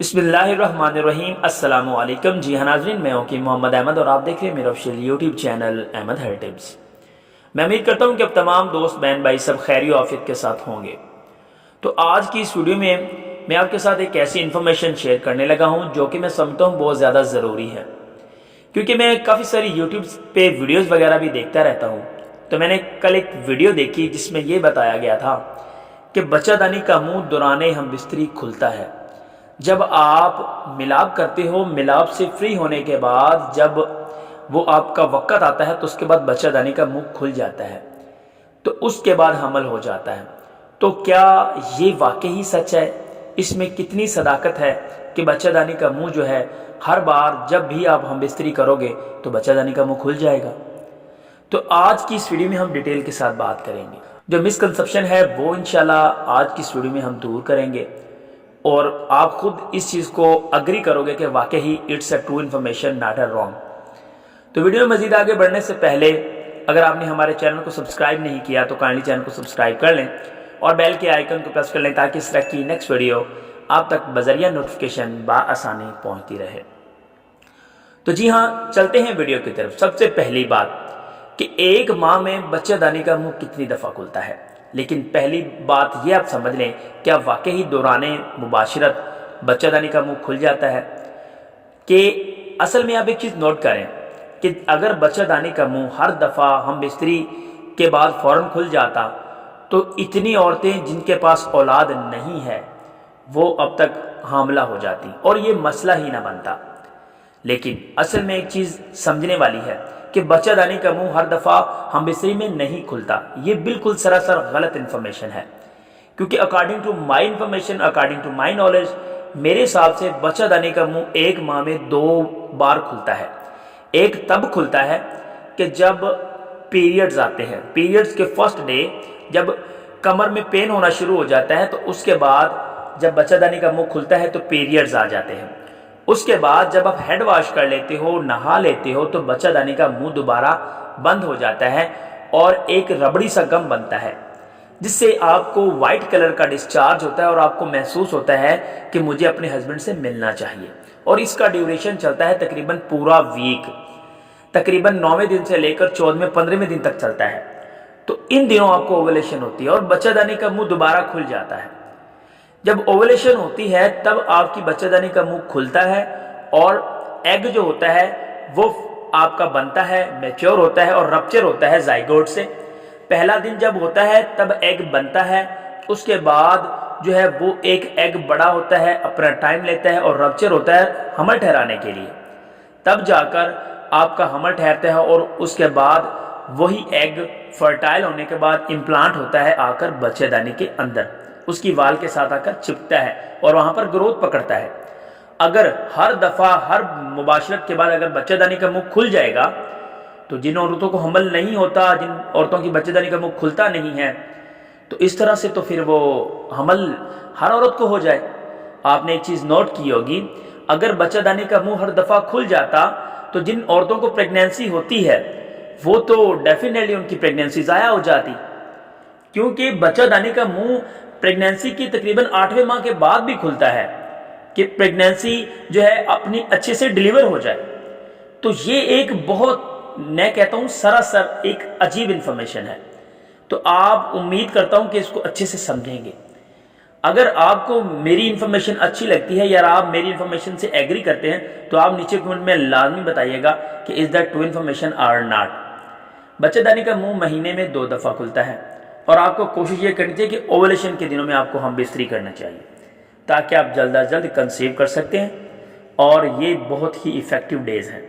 बिस्मिल्लाहिर्रहमानिर्रहीम। अस्सलाम वालेकुम। जी हाँ नाज़रीन, मैं हूँ कि मोहम्मद अहमद और आप देख रहे हैं मेरा official YouTube channel Ahmad health tips. मैं उम्मीद करता हूँ कि अब तमाम दोस्त बहन भाई सब खैरी आफियत के साथ होंगे। तो आज की इस वीडियो में मैं आपके साथ एक ऐसी इन्फॉर्मेशन शेयर करने लगा हूँ जो कि मैं समझता हूँ बहुत ज़्यादा ज़रूरी है, क्योंकि मैं काफ़ी सारी यूट्यूब पे वीडियोज़ वगैरह भी देखता रहता हूँ। तो मैंने कल एक वीडियो देखी जिसमें ये बताया गया था कि बच्चादानी का मुँह दौरान हम बिस्तरी खुलता है। जब आप मिलाप करते हो, मिलाप से फ्री होने के बाद जब वो आपका वक़्त आता है तो उसके बाद बच्चादानी का मुंह खुल जाता है, तो उसके बाद हमल हो जाता है। तो क्या ये वाकई सच है? इसमें कितनी सदाकत है कि बच्चादानी का मुंह जो है हर बार जब भी आप हम बिस्तरी करोगे तो बच्चादानी का मुंह खुल जाएगा? तो आज की इस वीडियो में हम डिटेल के साथ बात करेंगे। जो मिसकंसेप्शन है वो इंशाल्लाह आज की इस वीडियो में हम दूर करेंगे और आप खुद इस चीज़ को अग्री करोगे कि वाकई ही it's a true information, not a wrong. तो वीडियो में मजीद आगे बढ़ने से पहले अगर आपने हमारे चैनल को सब्सक्राइब नहीं किया तो काइंडली चैनल को सब्सक्राइब कर लें और बेल के आइकन को प्रेस कर लें ताकि इस तरह की नेक्स्ट वीडियो आप तक बजरिया नोटिफिकेशन बआसानी पहुँचती रहे। तो जी हाँ, चलते हैं वीडियो की तरफ। सबसे पहली बात कि एक माह में बच्चादानी का मुँह कितनी दफ़ा खुलता है। लेकिन पहली बात ये आप समझ लें, क्या वाकई ही दौरान मुबाशरत बच्चादानी का मुंह खुल जाता है? कि असल में आप एक चीज़ नोट करें कि अगर बच्चादानी का मुंह हर दफ़ा हम बिस्तरी के बाद फ़ौरन खुल जाता तो इतनी औरतें जिनके पास औलाद नहीं है वो अब तक हामला हो जाती और ये मसला ही ना बनता। लेकिन असल में एक चीज़ समझने वाली है कि बच्चादानी का मुंह हर दफ़ा हम बिस्तरी में नहीं खुलता। ये बिल्कुल सरासर गलत इन्फॉर्मेशन है, क्योंकि according to my information, according to my knowledge, मेरे हिसाब से बच्चादानी का मुंह एक माह में 2 बार खुलता है। एक तब खुलता है कि जब पीरियड्स आते हैं, पीरियड्स के फर्स्ट डे जब कमर में पेन होना शुरू हो जाता है तो उसके बाद जब बच्चादानी का मुंह खुलता है तो पीरियड्स आ जाते हैं। उसके बाद जब आप हेड वॉश कर लेते हो, नहा लेते हो, तो बच्चादानी का मुंह दोबारा बंद हो जाता है और एक रबड़ी सा गम बनता है जिससे आपको वाइट कलर का डिस्चार्ज होता है और आपको महसूस होता है कि मुझे अपने हस्बैंड से मिलना चाहिए। और इसका ड्यूरेशन चलता है तकरीबन पूरा वीक, तकरीबन 9वें दिन से लेकर 14वें 15वें दिन तक चलता है। तो इन दिनों आपको ओवुलेशन होती है और बच्चादानी का मुंह दोबारा खुल जाता है। जब ओवुलेशन होती है तब आपकी बच्चादानी का मुंह खुलता है और एग जो होता है वो आपका बनता है, मैच्योर होता है और रप्चर होता है जाइगोट से। पहला दिन जब होता है तब एग बनता है, उसके बाद जो है वो एक एग बड़ा होता है, अपना टाइम लेता है और रप्चर होता है हमल ठहराने के लिए। तब जाकर आपका हमल ठहरता है और उसके बाद वही एग फर्टाइल होने के बाद इम्प्लांट होता है आकर बच्चेदानी के अंदर, उसकी वाल के साथ आकर चिपकता है और वहाँ पर ग्रोथ पकड़ता है। अगर हर दफ़ा हर मुबाशरत के बाद अगर बच्चेदानी का मुंह खुल जाएगा तो जिन औरतों को हमल नहीं होता, जिन औरतों की बच्चेदानी का मुंह खुलता नहीं है, तो इस तरह से तो फिर वो हमल हर औरत को हो जाए। आपने एक चीज़ नोट की होगी, अगर बच्चेदानी का मुंह हर दफ़ा खुल जाता तो जिन औरतों को प्रेगनेंसी होती है वो तो डेफिनेटली उनकी प्रेगनेंसी ज़ाया हो जाती, क्योंकि बच्चादानी का मुंह प्रेगनेंसी की तकरीबन 8वें माह के बाद भी खुलता है कि प्रेगनेंसी जो है अपनी अच्छे से डिलीवर हो जाए। तो ये एक बहुत, मैं कहता हूँ सरासर एक अजीब इन्फॉर्मेशन है। तो आप उम्मीद करता हूँ कि इसको अच्छे से समझेंगे। अगर आपको मेरी इन्फॉर्मेशन अच्छी लगती है या आप मेरी इन्फॉर्मेशन से एग्री करते हैं तो आप नीचे कमेंट में लाजमी बताइएगा कि इज़ दैट ट्रू इन्फॉर्मेशन और नॉट। बच्चेदानी का मुंह महीने में 2 दफ़ा खुलता है और आपको कोशिश ये करनी चाहिए कि ओवुलेशन के दिनों में आपको हम बिस्तरी करना चाहिए ताकि आप जल्द अज जल्द कंसीव कर सकते हैं और ये बहुत ही इफ़ेक्टिव डेज़ हैं।